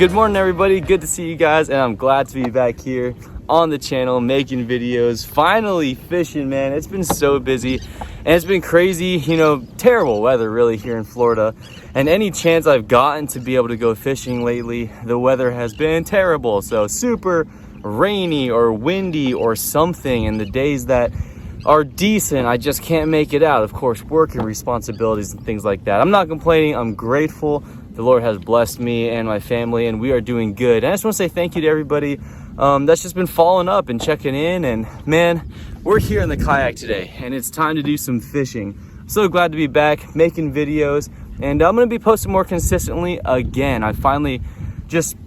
Good morning, everybody. Good to see you guys, and I'm glad to be back here on the channel making videos. Finally fishing, man. It's been so busy and it's been crazy, terrible weather really here in Florida. And any chance I've gotten to be able to go fishing lately, the weather has been terrible. So super rainy or windy or something, and the days that are decent, I just can't make it out. Of course, work and responsibilities and things like that. I'm not complaining. I'm grateful. The Lord has blessed me and my family, and we are doing good. And I just want to say thank you to everybody that's just been following up and checking in. And man, we're here in the kayak today, and it's time to do some fishing. I'm so glad to be back making videos, and I'm going to be posting more consistently again. I finally just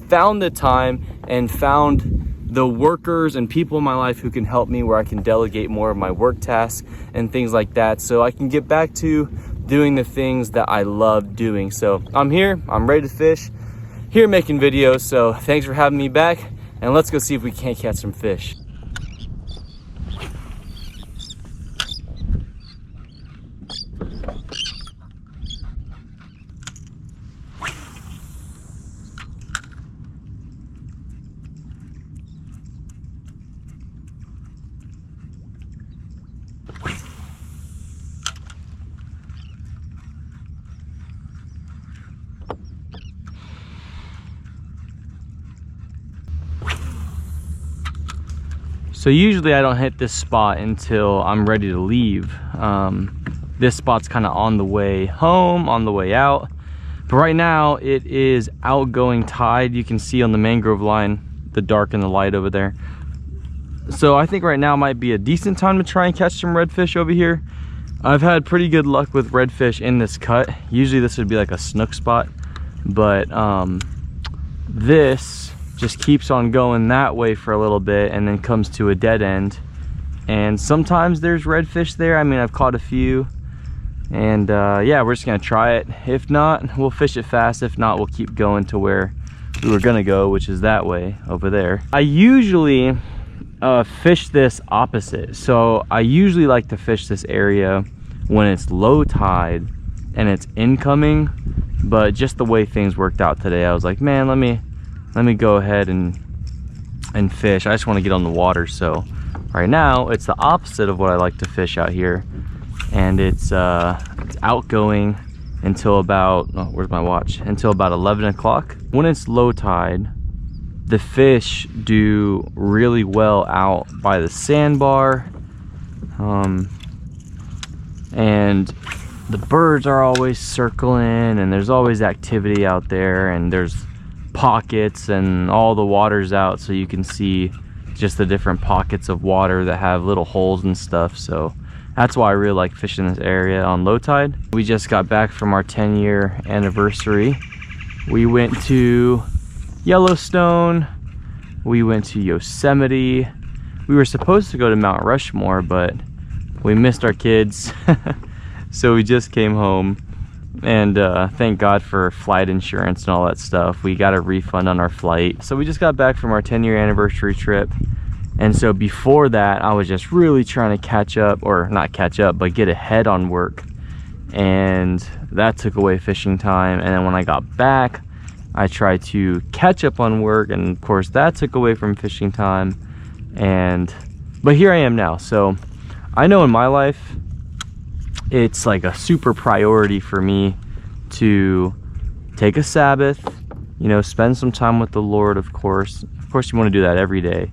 found the time and found the workers and people in my life who can help me, where I can delegate more of my work tasks and things like that, so I can get back to doing the things that I love doing. So I'm here, I'm ready to fish, here making videos. So thanks for having me back, and let's go see if we can't catch some fish. So usually I don't hit this spot until I'm ready to leave. This spot's kind of on the way home, on the way out. But right now it is outgoing tide. You can see on the mangrove line, the dark and the light over there. So I think right now might be a decent time to try and catch some redfish over here. I've had pretty good luck with redfish in this cut. Usually this would be like a snook spot, but this just keeps on going that way for a little bit and then comes to a dead end. And sometimes there's redfish there. I mean, I've caught a few, and yeah, we're just gonna try it. If not, we'll fish it fast. If not, we'll keep going to where we were gonna go, which is that way over there. I usually fish this opposite. So I usually like to fish this area when it's low tide and it's incoming, but just the way things worked out today, I was like, man, let me go ahead and fish. I just want to get on the water. So right now it's the opposite of what I like to fish out here, and it's outgoing until about, oh, where's my watch, until about 11 o'clock. When it's low tide, the fish do really well out by the sandbar, and the birds are always circling, and there's always activity out there, and there's pockets, and all the water's out, so you can see just the different pockets of water that have little holes and stuff. So that's why I really like fishing this area on low tide. We just got back from our 10-year anniversary. We went to Yellowstone, we went to Yosemite, we were supposed to go to Mount Rushmore, but we missed our kids. So we just came home, and thank God for flight insurance and all that stuff. We got a refund on our flight. So we just got back from our 10-year anniversary trip, and so before that I was just really trying to catch up, or not catch up, but get ahead on work, and that took away fishing time. And then when I got back, I tried to catch up on work, and of course that took away from fishing time. But here I am now. So I know in my life it's like a super priority for me to take a Sabbath, spend some time with the Lord. Of course you want to do that every day,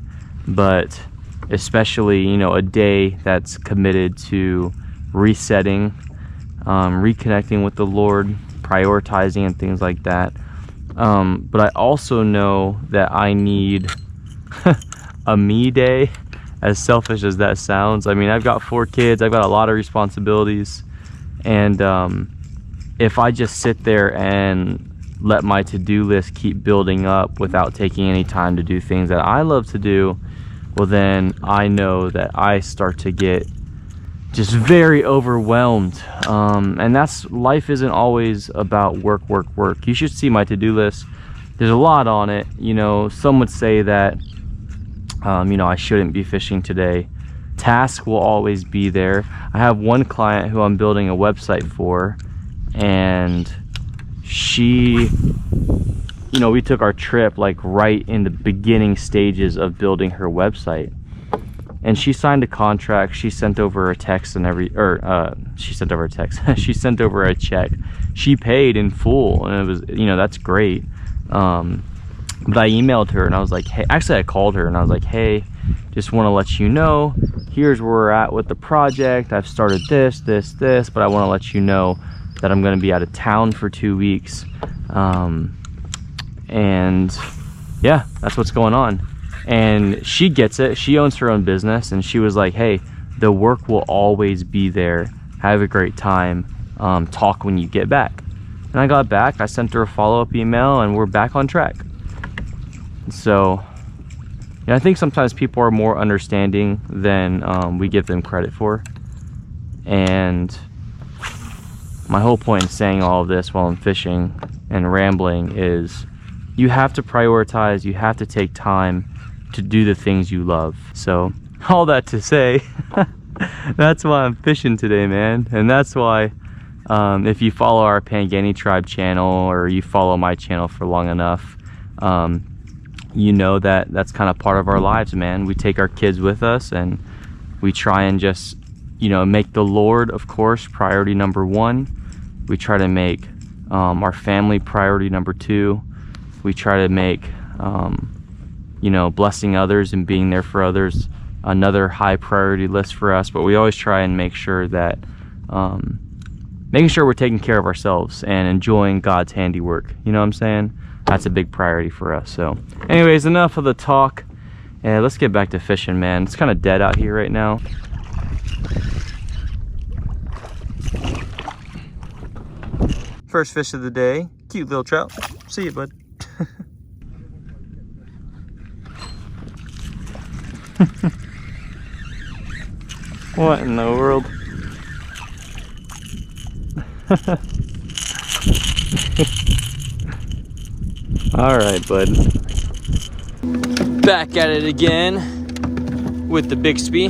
but especially, a day that's committed to resetting, reconnecting with the Lord, prioritizing and things like that. But I also know that I need a me day, as selfish as that sounds. I mean, I've got 4 kids, I've got a lot of responsibilities, and if I just sit there and let my to-do list keep building up without taking any time to do things that I love to do, well, then I know that I start to get just very overwhelmed. And life isn't always about work. You should see my to-do list. There's a lot on it. Some would say that I shouldn't be fishing today. Task will always be there. I have one client who I'm building a website for, and she you know, we took our trip like right in the beginning stages of building her website. And she signed a contract. She sent over a text and she sent over a text. She sent over a check. She paid in full, and it was, you know, that's great. But I emailed her and I was like, hey, actually I called her and I was like, hey, just want to let you know, here's where we're at with the project. I've started this, but I want to let you know that I'm going to be out of town for 2 weeks. And yeah, that's what's going on. And she gets it. She owns her own business, and she was like, hey, the work will always be there. Have a great time. Talk when you get back. And I got back, I sent her a follow-up email, and we're back on track. So, you know, I think sometimes people are more understanding than we give them credit for. And my whole point in saying all of this while I'm fishing and rambling is you have to prioritize, you have to take time to do the things you love. So, all that to say, that's why I'm fishing today, man. And that's why if you follow our Pangani Tribe channel, or you follow my channel for long enough, you know that that's kind of part of our lives, man. We take our kids with us, and we try and just, you know, make the Lord, of course, priority number one. We try to make our family priority number two. We try to make, you know, blessing others and being there for others another high priority list for us. But we always try and make sure that making sure we're taking care of ourselves and enjoying God's handiwork. You know what I'm saying? That's a big priority for us. So anyways, enough of the talk, and let's get back to fishing, man. It's kind of dead out here right now. First fish of the day, cute little trout. See you, bud. What in the world? All right, bud. Back at it again with the Bixby.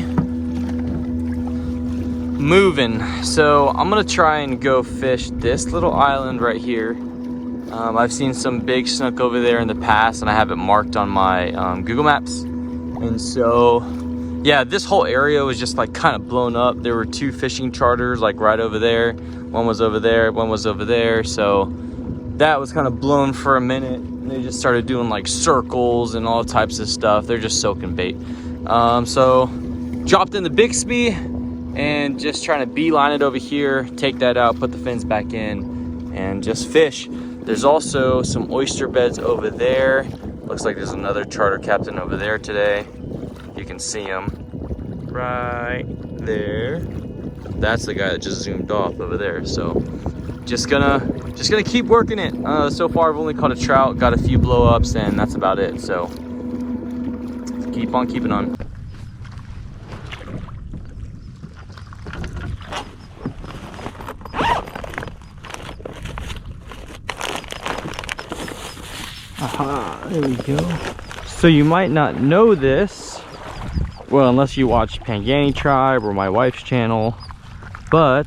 Moving. So I'm gonna try and go fish this little island right here. I've seen some big snook over there in the past, and I have it marked on my Google Maps. And so, yeah, this whole area was just like kind of blown up. There were 2 fishing charters like right over there. One was over there, one was over there. So that was kind of blown for a minute. And they just started doing like circles and all types of stuff. They're just soaking bait. So dropped in the Bixby and just trying to beeline it over here, take that out, put the fins back in, and just fish. There's also some oyster beds over there. Looks like there's another charter captain over there today. You can see him right there. That's the guy that just zoomed off over there. So just gonna keep working it. So far I've only caught a trout, got a few blow ups, and that's about it. So keep on keeping on. Aha, there we go. So you might not know this, well, unless you watch Pangani Tribe or my wife's channel, but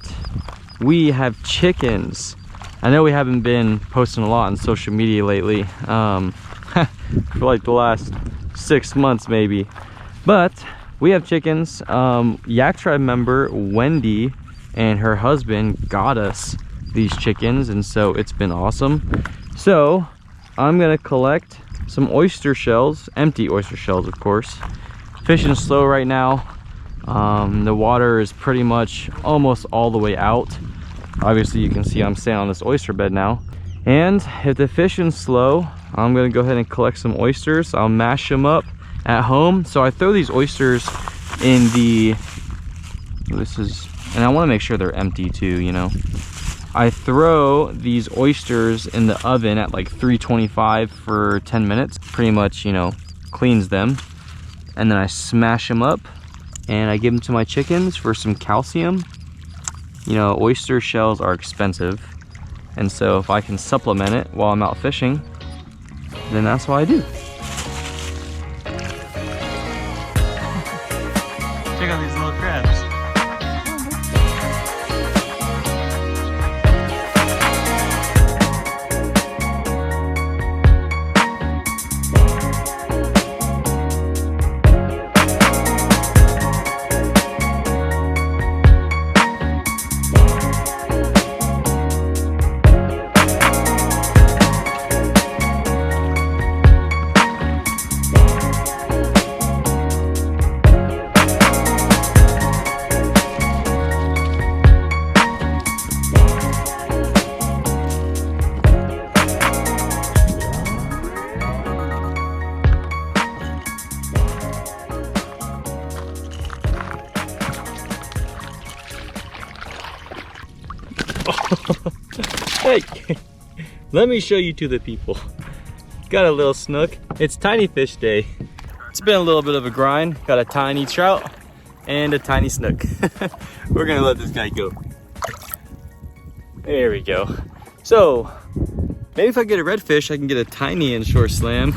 we have chickens. I know we haven't been posting a lot on social media lately, for like the last 6 months maybe, but we have chickens. Yak Tribe member Wendy and her husband got us these chickens, and so it's been awesome. So I'm gonna collect some oyster shells, empty oyster shells, of course. Fishing slow right now. The water is pretty much almost all the way out. Obviously you can see I'm staying on this oyster bed now. And if the fishing's slow, I'm gonna go ahead and collect some oysters. I'll mash them up at home. So I throw these oysters in the, and I wanna make sure they're empty too, you know. I throw these oysters in the oven at like 325 for 10 minutes. Pretty much, you know, cleans them. And then I smash them up and I give them to my chickens for some calcium. You know, oyster shells are expensive. And so if I can supplement it while I'm out fishing, then that's what I do. Check out these little crabs. let me show you to the people. Got a little snook. It's tiny fish day. It's been a little bit of a grind. Got a tiny trout and a tiny snook. We're gonna let this guy go. There we go. So, maybe if I get a redfish, I can get a tiny inshore slam.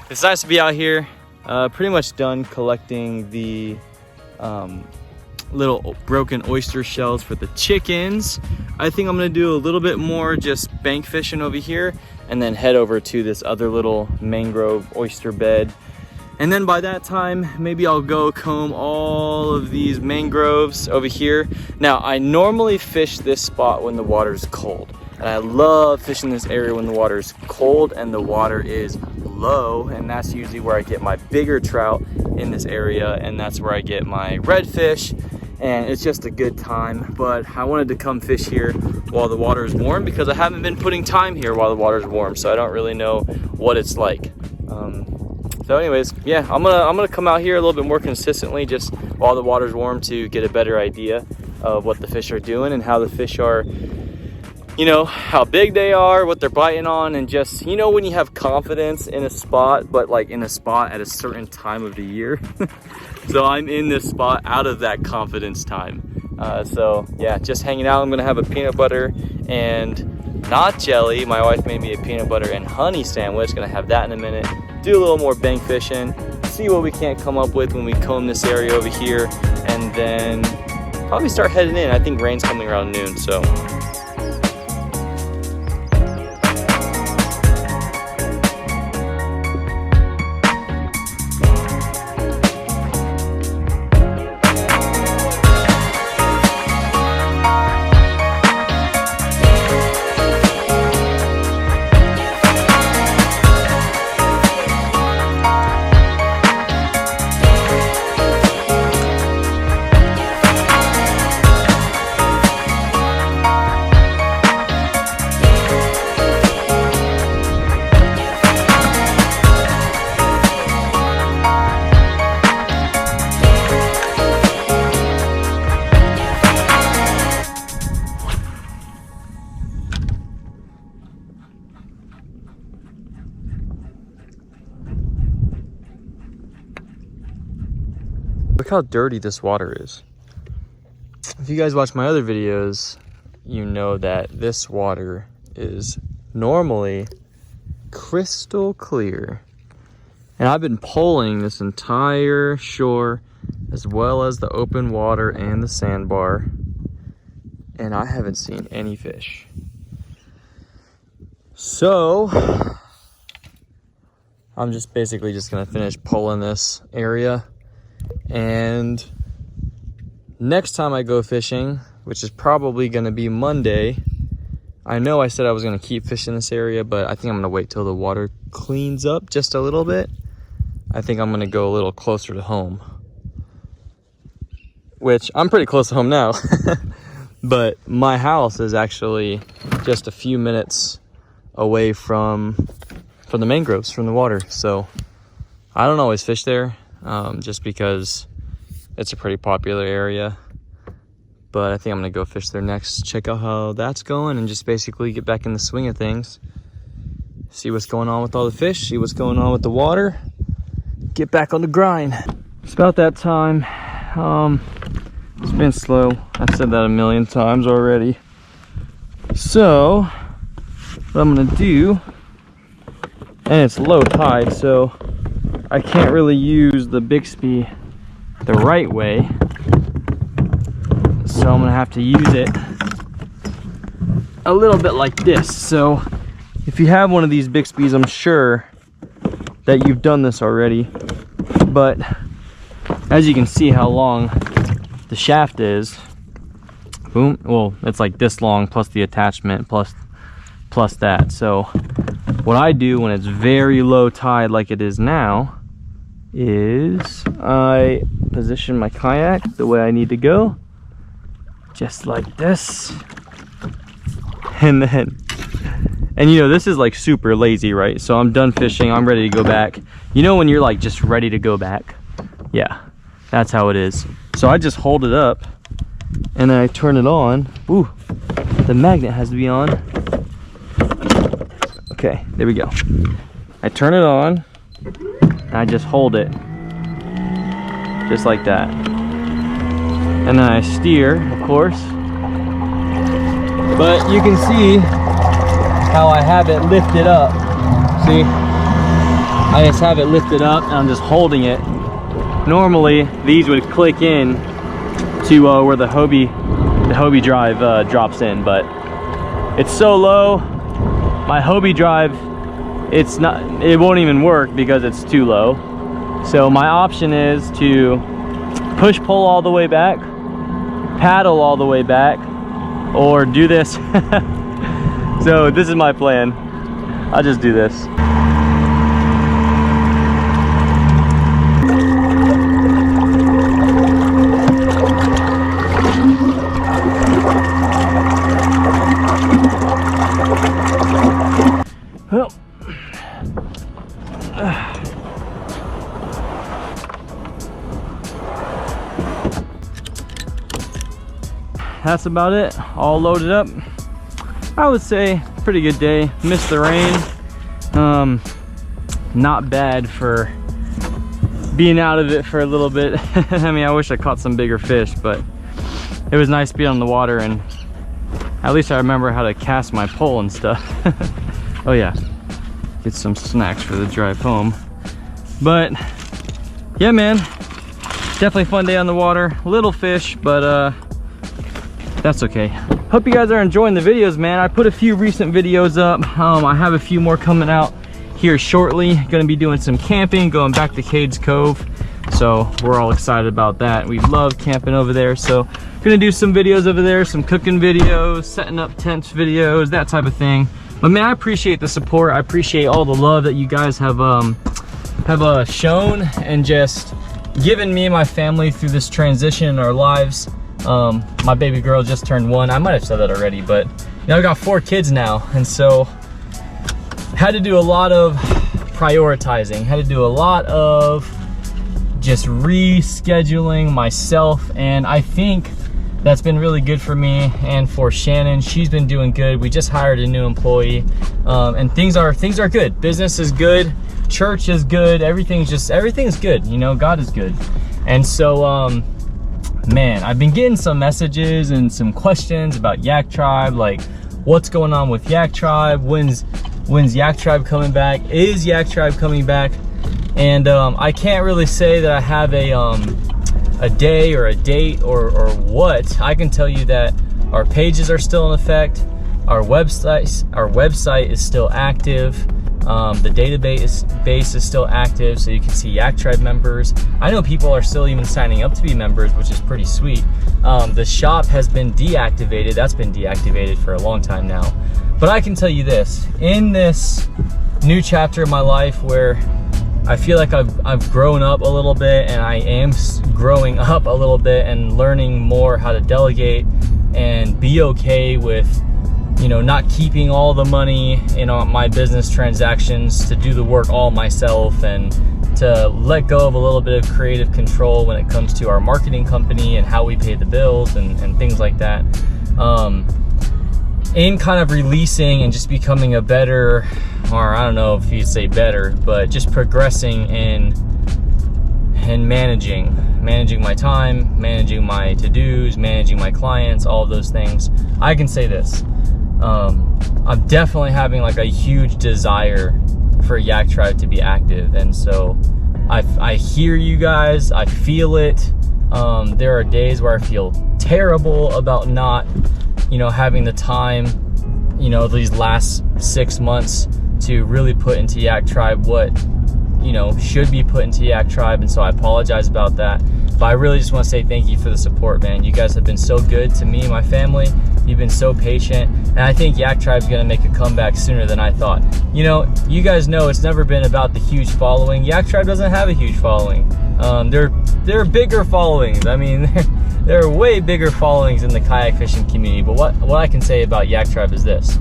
It's nice to be out here. Pretty much done collecting the little broken oyster shells for the chickens. I think I'm gonna do a little bit more just bank fishing over here and then head over to this other little mangrove oyster bed. And then by that time, maybe I'll go comb all of these mangroves over here. Now, I normally fish this spot when the water's cold. And I love fishing this area when the water is cold and the water is low. And that's usually where I get my bigger trout in this area. And that's where I get my redfish. And it's just a good time. But I wanted to come fish here while the water is warm because I haven't been putting time here while the water is warm. So I don't really know what it's like. So anyways, yeah, I'm gonna come out here a little bit more consistently just while the water's warm to get a better idea of what the fish are doing and how the fish are, you know, how big they are, what they're biting on, and just, you know, when you have confidence in a spot, but like in a spot at a certain time of the year. So I'm in this spot out of that confidence time. So yeah, just hanging out. I'm gonna have a peanut butter and not jelly. My wife made me a peanut butter and honey sandwich. Gonna have that in a minute. Do a little more bank fishing, see what we can't come up with when we comb this area over here, and then probably start heading in. I think rain's coming around noon, so. Look how dirty this water is. If you guys watch my other videos, you know that this water is normally crystal clear. And I've been polling this entire shore as well as the open water and the sandbar, and I haven't seen any fish. So I'm just basically just gonna finish pulling this area. And next time I go fishing, which is probably going to be Monday, I know I said I was going to keep fishing this area, but I think I'm going to wait till the water cleans up just a little bit. I think I'm going to go a little closer to home, which I'm pretty close to home now. But my house is actually just a few minutes away from the mangroves, from the water. So I don't always fish there. Just because it's a pretty popular area, but I think I'm gonna go fish there next, check out how that's going, and just basically get back in the swing of things, see what's going on with all the fish, see what's going on with the water, get back on the grind. It's about that time. It's been slow. I've said that a million times already. So what I'm gonna do, and it's low tide, so I can't really use the Bixby the right way, so I'm gonna have to use it a little bit like this. So if you have one of these Bixbys, I'm sure that you've done this already, but as you can see how long the shaft is, boom, well, it's like this long plus the attachment plus that. So what I do when it's very low tide like it is now is I position my kayak the way I need to go, just like this, and you know, this is like super lazy, right? So I'm done fishing, I'm ready to go back. You know when you're like just ready to go back? Yeah, that's how it is. So I just hold it up and then I turn it on. Ooh, the magnet has to be on. Okay, there we go. I turn it on, and I just hold it, just like that. And then I steer, of course. But you can see how I have it lifted up. See? I just have it lifted up, and I'm just holding it. Normally, these would click in to where the Hobie drive drops in, but it's so low. My Hobie drive, it won't even work because it's too low. So my option is to push pull all the way back, paddle all the way back, or do this. So this is my plan. I'll just do this. Well, that's about it. All loaded up. I would say pretty good day. Missed the rain. Not bad for being out of it for a little bit. I mean, I wish I caught some bigger fish, but it was nice being on the water, and at least I remember how to cast my pole and stuff. Oh yeah, get some snacks for the drive home. But yeah, man, definitely fun day on the water. Little fish, but that's okay. Hope you guys are enjoying the videos, man. I put a few recent videos up. I have a few more coming out here shortly. Gonna be doing some camping, going back to Cades Cove. So we're all excited about that. We love camping over there. So gonna do some videos over there, some cooking videos, setting up tents videos, that type of thing. But man, I appreciate the support. I appreciate all the love that you guys have shown, and just given me and my family through this transition in our lives. My baby girl just turned 1. I might have said that already, but you know, I got 4 kids now, and so had to do a lot of prioritizing, had to do a lot of just rescheduling myself, and I think that's been really good for me and for Shannon. She's been doing good. We just hired a new employee, and things are good. Business is good, church is good, everything's good. You know, God is good. And so man, I've been getting some messages and some questions about Yak Tribe, like what's going on with Yak Tribe, when's Yak Tribe coming back, is Yak Tribe coming back? And I can't really say that I have a day or a date or what. I can tell you that our pages are still in effect, our website is still active, the database is still active, so you can see Yak Tribe members. I know people are still even signing up to be members, which is pretty sweet. The shop has been deactivated. That's been deactivated for a long time now. But I can tell you this, in this new chapter of my life where I feel like I've grown up a little bit, and I am growing up a little bit and learning more how to delegate and be okay with, you know, not keeping all the money in my business transactions, to do the work all myself, and to let go of a little bit of creative control when it comes to our marketing company and how we pay the bills and things like that. In kind of releasing and just becoming a better, or I don't know if you'd say better, but just progressing in managing my time, managing my to-dos, managing my clients, all of those things. I can say this, I'm definitely having like a huge desire for Yak Tribe to be active, and so I hear you guys, I feel it. There are days where I feel terrible about not, you know, having the time, you know, these last 6 months to really put into Yak Tribe what, you know, should be put into Yak Tribe, and so I apologize about that. But I really just want to say thank you for the support, man. You guys have been so good to me and my family. You've been so patient, and I think Yak Tribe's gonna make a comeback sooner than I thought. You know, you guys know it's never been about the huge following. Yak Tribe doesn't have a huge following. They're bigger followings. I mean, there are way bigger followings in the kayak fishing community. But what I can say about Yak Tribe is this: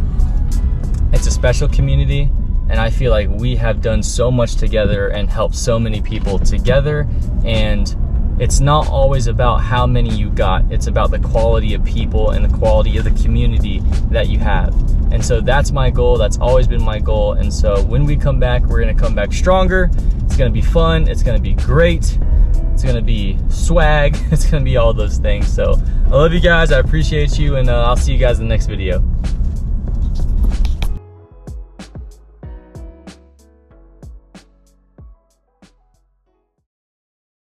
it's a special community, and I feel like we have done so much together and helped so many people together. And it's not always about how many you got. It's about the quality of people and the quality of the community that you have. And so that's my goal. That's always been my goal. And so when we come back, we're gonna come back stronger. It's gonna be fun. It's gonna be great. It's gonna be swag. It's gonna be all those things. So I love you guys. I appreciate you, and I'll see you guys in the next video.